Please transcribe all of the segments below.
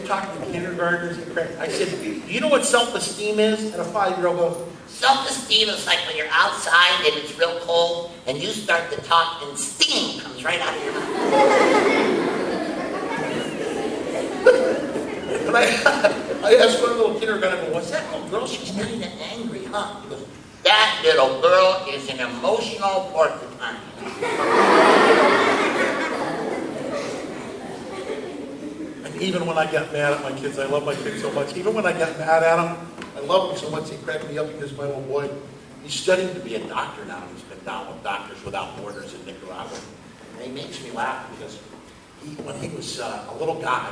you're talking to kindergartners and crap. I said, do you know what self-esteem is? And a 5-year-old goes, Self-esteem is like when you're outside and it's real cold and you start to talk and steam comes right out of your mouth. And I asked one little kindergartner, I go, what's that little girl? She's kind of angry, huh? He goes, That little girl is an emotional porcupine. And even when I got mad at my kids, I love my kids so much. Even when I got mad at them, I love them so much they cracked me up because my little boy, he's studying to be a doctor now. He's been down with Doctors Without Borders in Nicaragua. And he makes me laugh because when he was a little guy,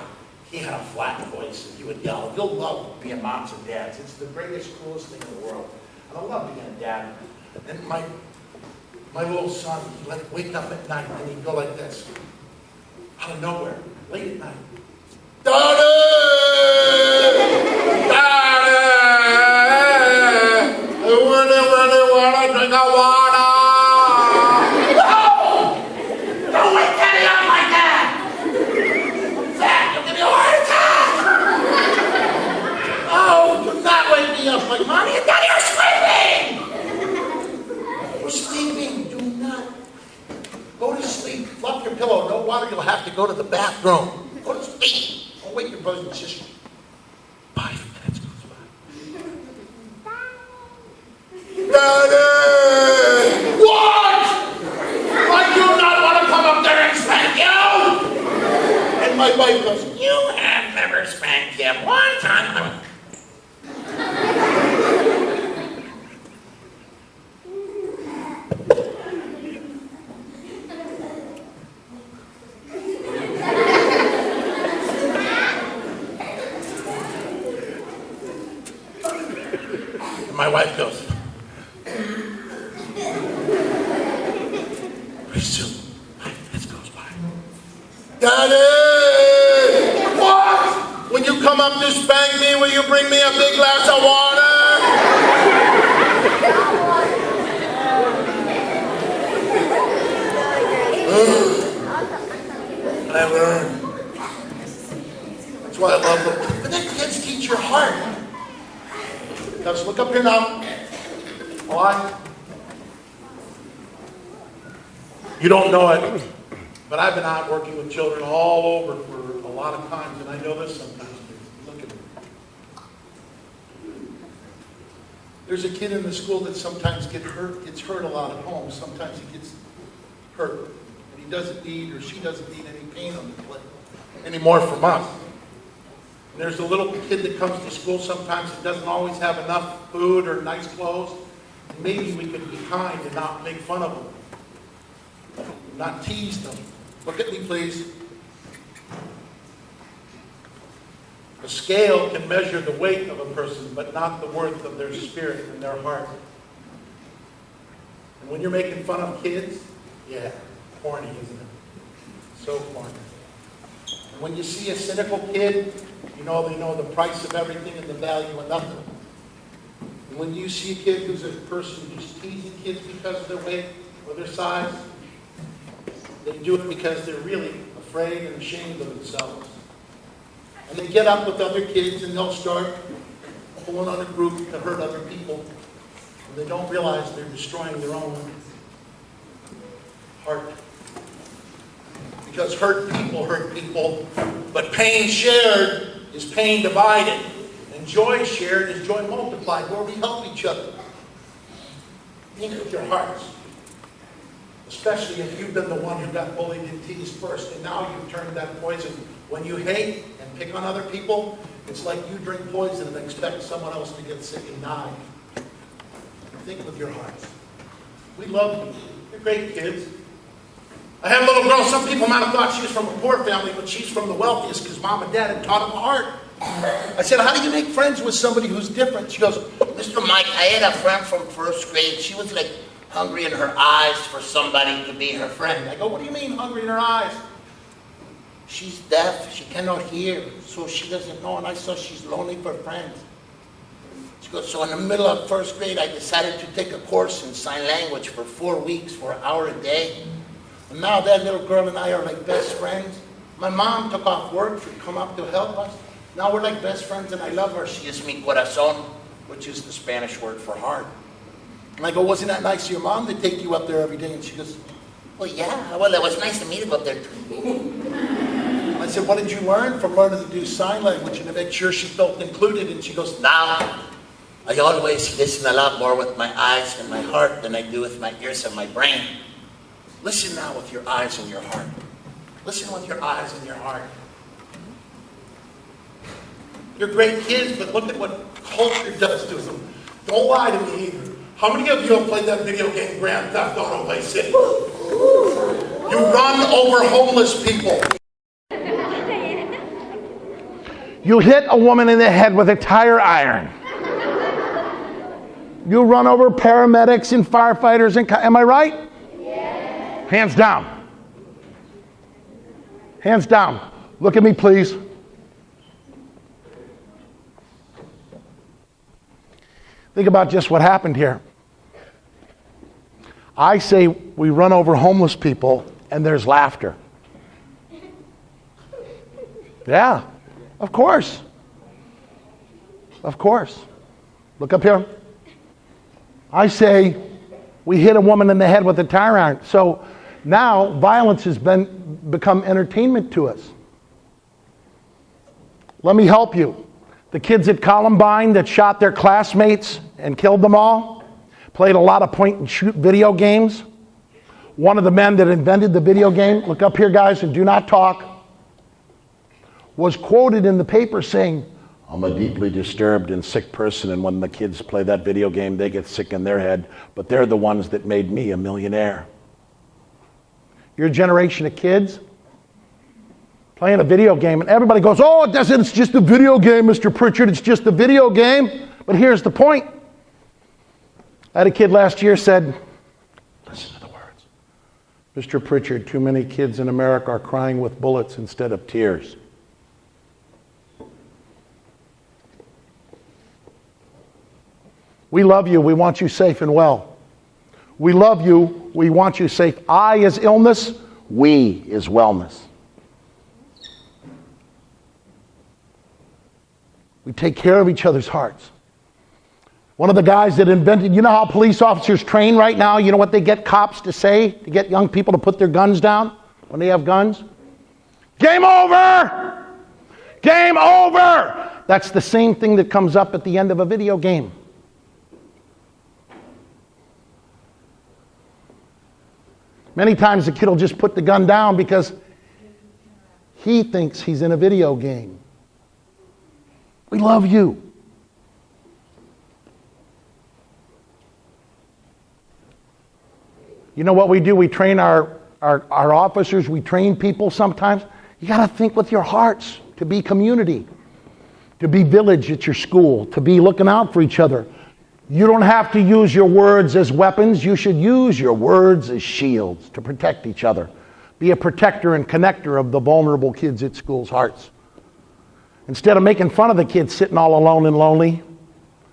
he had a flat voice and he would yell. You'll love being moms and dads. It's the greatest, coolest thing in the world. And I love being a dad. And my little son, he'd like wake up at night and he'd go like this, out of nowhere, late at night. Daddy! Daddy! I really want to drink a water! No! Don't wake Daddy up like that! Zach, you'll give me a heart attack! Oh, do not wake me up like Mommy and Daddy are sleeping! we're sleeping. Do not. Go to sleep. Fluff your pillow. No water. You'll have to go to the bathroom. Go to sleep. Don't wake your brothers and sisters. 5 minutes goes by. Daddy! What? I do not want to come up there and spank you! And my wife goes, You have never spanked him one time. and my wife goes, pretty soon, 5 minutes goes by. Daddy! What? When you come up to spank me, will you bring me a big glass of water? I learned. That's why I love them. But then kids teach your heart. Just look up here now. Why? You don't know it, but I've been out working with children all over for a lot of times, and I know this sometimes. Look at me. There's a kid in the school that sometimes gets hurt a lot at home. Sometimes he gets hurt, and he doesn't need, or she doesn't need any pain on the plate anymore from us. And there's a little kid that comes to school sometimes that doesn't always have enough food or nice clothes. And maybe we could be kind and not make fun of them. Not tease them. Look at me, please. A scale can measure the weight of a person, but not the worth of their spirit and their heart. And when you're making fun of kids, yeah, corny, isn't it? So corny. And when you see a cynical kid, you know they know the price of everything and the value of nothing. And when you see a kid who's a person who's teasing kids because of their weight or their size, they do it because they're really afraid and ashamed of themselves. And they get up with other kids and they'll start pulling on a group to hurt other people. And they don't realize they're destroying their own heart. Because hurt people, but pain shared is pain divided. And joy shared is joy multiplied, where we help each other. Think with your hearts. Especially if you've been the one who got bullied and teased first, and now you've turned that poison. When you hate and pick on other people, it's like you drink poison and expect someone else to get sick and die. Think with your hearts. We love you. You're great kids. I had a little girl, some people might have thought she was from a poor family, but she's from the wealthiest because mom and dad had taught them art. I said, how do you make friends with somebody who's different? She goes, Mr. Mike, I had a friend from first grade. She was like hungry in her eyes for somebody to be her friend. I go, what do you mean hungry in her eyes? She's deaf, she cannot hear, so she doesn't know, and I saw she's lonely for friends. She goes, so in the middle of first grade, I decided to take a course in sign language for 4 weeks, for an hour a day. And now that little girl and I are like best friends. My mom took off work to come up to help us. Now we're like best friends and I love her. She is mi corazón, which is the Spanish word for heart. And I go, wasn't that nice of your mom to take you up there every day? And she goes, well, yeah. Well, it was nice of me to go up there too. I said, what did you learn from learning to do sign language and to make sure she felt included? And she goes, now, I always listen a lot more with my eyes and my heart than I do with my ears and my brain. Listen now with your eyes and your heart. Listen with your eyes and your heart. You're great kids, but look at what culture does to them. Don't lie to me either. How many of you have played that video game Grand Theft Auto Vice City? You run over homeless people. You hit a woman in the head with a tire iron. You run over paramedics and firefighters and am I right? Yes. Hands down. Hands down. Look at me, please. Think about just what happened here. I say we run over homeless people and there's laughter. Yeah, of course. Of course. Look up here. I say we hit a woman in the head with a tire iron. So now violence has become entertainment to us. Let me help you. The kids at Columbine that shot their classmates and killed them all played a lot of point and shoot video games. One of the men that invented the video game, look up here guys and do not talk, was quoted in the paper saying, I'm a deeply disturbed and sick person, and when the kids play that video game, they get sick in their head, but they're the ones that made me a millionaire. Your generation of kids playing a video game, and everybody goes, oh, it's just a video game, Mr. Pritchard, it's just a video game. But here's the point. I had a kid last year said, listen to the words. Mr. Pritchard, too many kids in America are crying with bullets instead of tears. We love you. We want you safe and well. We love you. We want you safe. I is illness. We is wellness. We take care of each other's hearts. One of the guys that invented, you know how police officers train right now? You know what they get cops to say to get young people to put their guns down when they have guns? Game over! Game over! That's the same thing that comes up at the end of a video game. Many times the kid will just put the gun down because he thinks he's in a video game. We love you. You know what we do? We train our officers, we train people sometimes. You got to think with your hearts to be community, to be village at your school, to be looking out for each other. You don't have to use your words as weapons. You should use your words as shields to protect each other. Be a protector and connector of the vulnerable kids at school's hearts. Instead of making fun of the kids sitting all alone and lonely,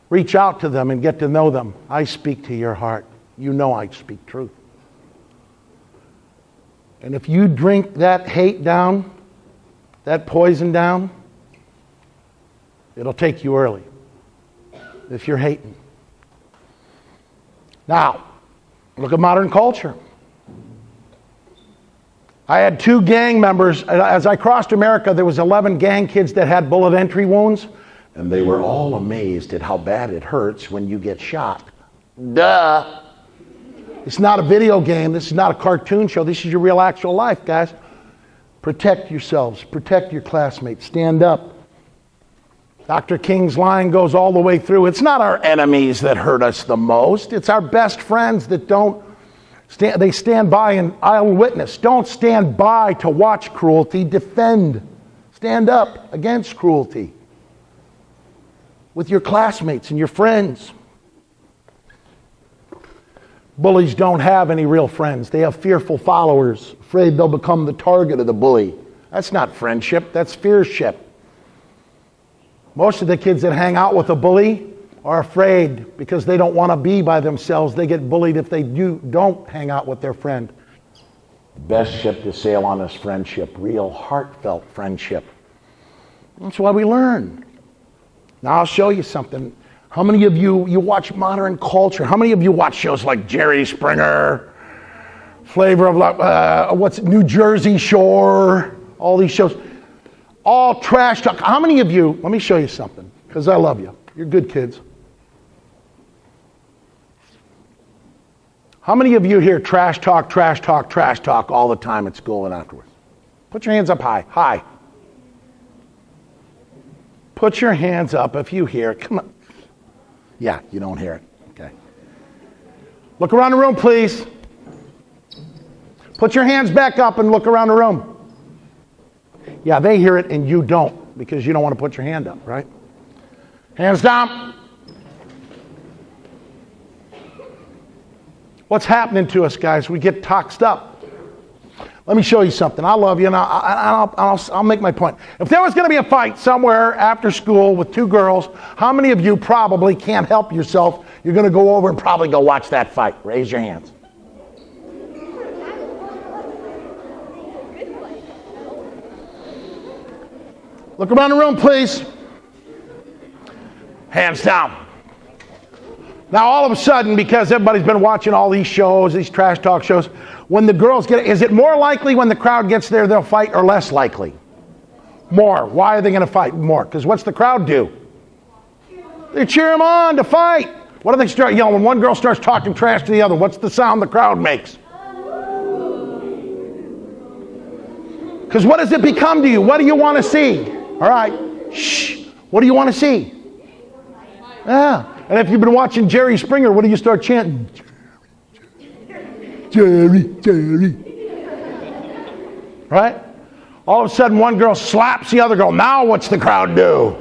reach out to them and get to know them. I speak to your heart. You know I speak truth. And if you drink that hate down, that poison down, it'll take you early if you're hating. Now, look at modern culture. I had 2 gang members. As I crossed America, there was 11 gang kids that had bullet entry wounds, and they were all amazed at how bad it hurts when you get shot. Duh. It's not a video game. This is not a cartoon show. This is your real actual life, guys. Protect yourselves. Protect your classmates. Stand up. Dr. King's line goes all the way through. It's not our enemies that hurt us the most. It's our best friends that don't stand. They stand by and I'll witness. Don't stand by to watch cruelty. Defend. Stand up against cruelty with your classmates and your friends. Bullies don't have any real friends. They have fearful followers, afraid they'll become the target of the bully. That's not friendship. That's fearship. Most of the kids that hang out with a bully are afraid because they don't want to be by themselves. They get bullied if they don't hang out with their friend. The best ship to sail on is friendship, real heartfelt friendship. That's why we learn. Now I'll show you something. How many of you watch modern culture? How many of you watch shows like Jerry Springer, Flavor of Love, New Jersey Shore, all these shows? All trash talk. How many of you, let me show you something, because I love you. You're good kids. How many of you hear trash talk all the time at school and afterwards? Put your hands up high. High. Put your hands up if you hear it. Come on. Yeah, you don't hear it. Okay. Look around the room, please. Put your hands back up and look around the room. Yeah, they hear it and you don't, because you don't want to put your hand up, right? Hands down. What's happening to us, guys? We get toxed up. Let me show you something. I love you, and I'll make my point. If there was going to be a fight somewhere after school with two girls, how many of you probably can't help yourself? You're going to go over and probably go watch that fight. Raise your hands. Look around the room, please. Hands down. Now, all of a sudden, because everybody's been watching all these shows, these trash talk shows, when the girls get, is it more likely when the crowd gets there they'll fight, or less likely? More. Why are they going to fight more? Because what's the crowd do? They cheer them on to fight. What do they start yelling? When one girl starts talking trash to the other, what's the sound the crowd makes? Because what does it become to you? What do you want to see? All right. Shh. What do you want to see? Yeah. And if you've been watching Jerry Springer, what do you start chanting? Jerry, Jerry. Right? All of a sudden, one girl slaps the other girl. Now what's the crowd do?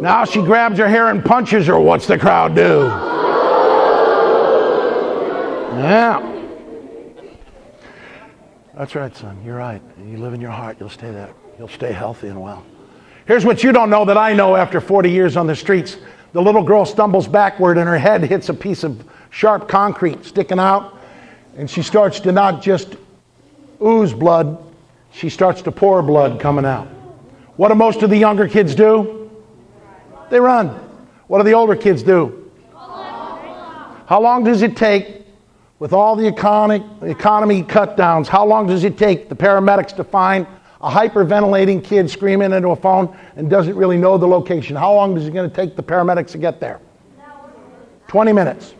Now she grabs her hair and punches her. What's the crowd do? Yeah. That's right, son. You're right. You live in your heart. You'll stay there. You'll stay healthy and well. Here's what you don't know that I know after 40 years on the streets. The little girl stumbles backward and her head hits a piece of sharp concrete sticking out, and she starts to not just ooze blood, she starts to pour blood coming out. What do most of the younger kids do? They run. What do the older kids do? How long does it take, with all the economy cut downs, how long does it take the paramedics to find a hyperventilating kid screaming into a phone and doesn't really know the location? How long is it going to take the paramedics to get there? 20 minutes.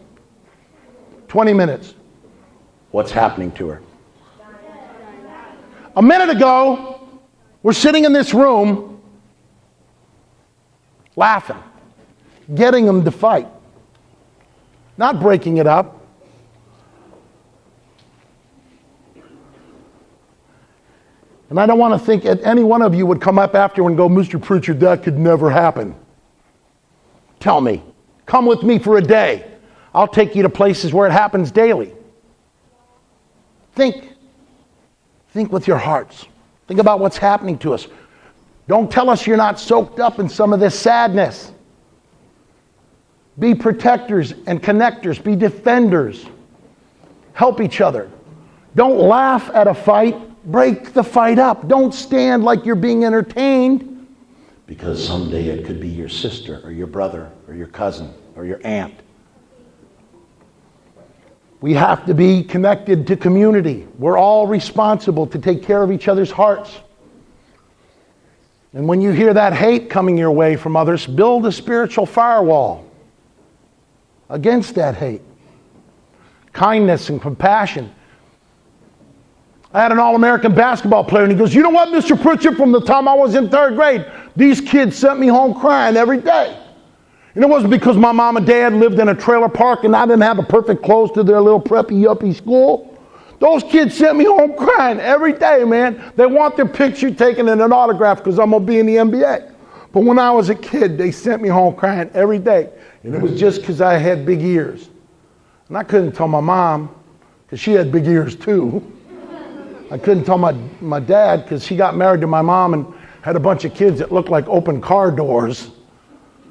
20 minutes. What's happening to her? A minute ago, we're sitting in this room laughing, getting them to fight, not breaking it up. And I don't want to think that any one of you would come up after and go, Mr. Pritchard, that could never happen. Tell me. Come with me for a day. I'll take you to places where it happens daily. Think. Think with your hearts. Think about what's happening to us. Don't tell us you're not soaked up in some of this sadness. Be protectors and connectors. Be defenders. Help each other. Don't laugh at a fight. Break the fight up. Don't stand like you're being entertained, because someday it could be your sister or your brother or your cousin or your aunt. We have to be connected to community. We're all responsible to take care of each other's hearts. And when you hear that hate coming your way from others, build a spiritual firewall against that hate. Kindness and compassion. I had an All-American basketball player, and he goes, you know what, Mr. Pritchard, from the time I was in third grade, these kids sent me home crying every day. And it wasn't because my mom and dad lived in a trailer park and I didn't have the perfect clothes to their little preppy yuppie school. Those kids sent me home crying every day, man. They want their picture taken and an autograph because I'm going to be in the NBA. But when I was a kid, they sent me home crying every day. And it was just because I had big ears. And I couldn't tell my mom, because she had big ears too. I couldn't tell my dad, because he got married to my mom and had a bunch of kids that looked like open car doors.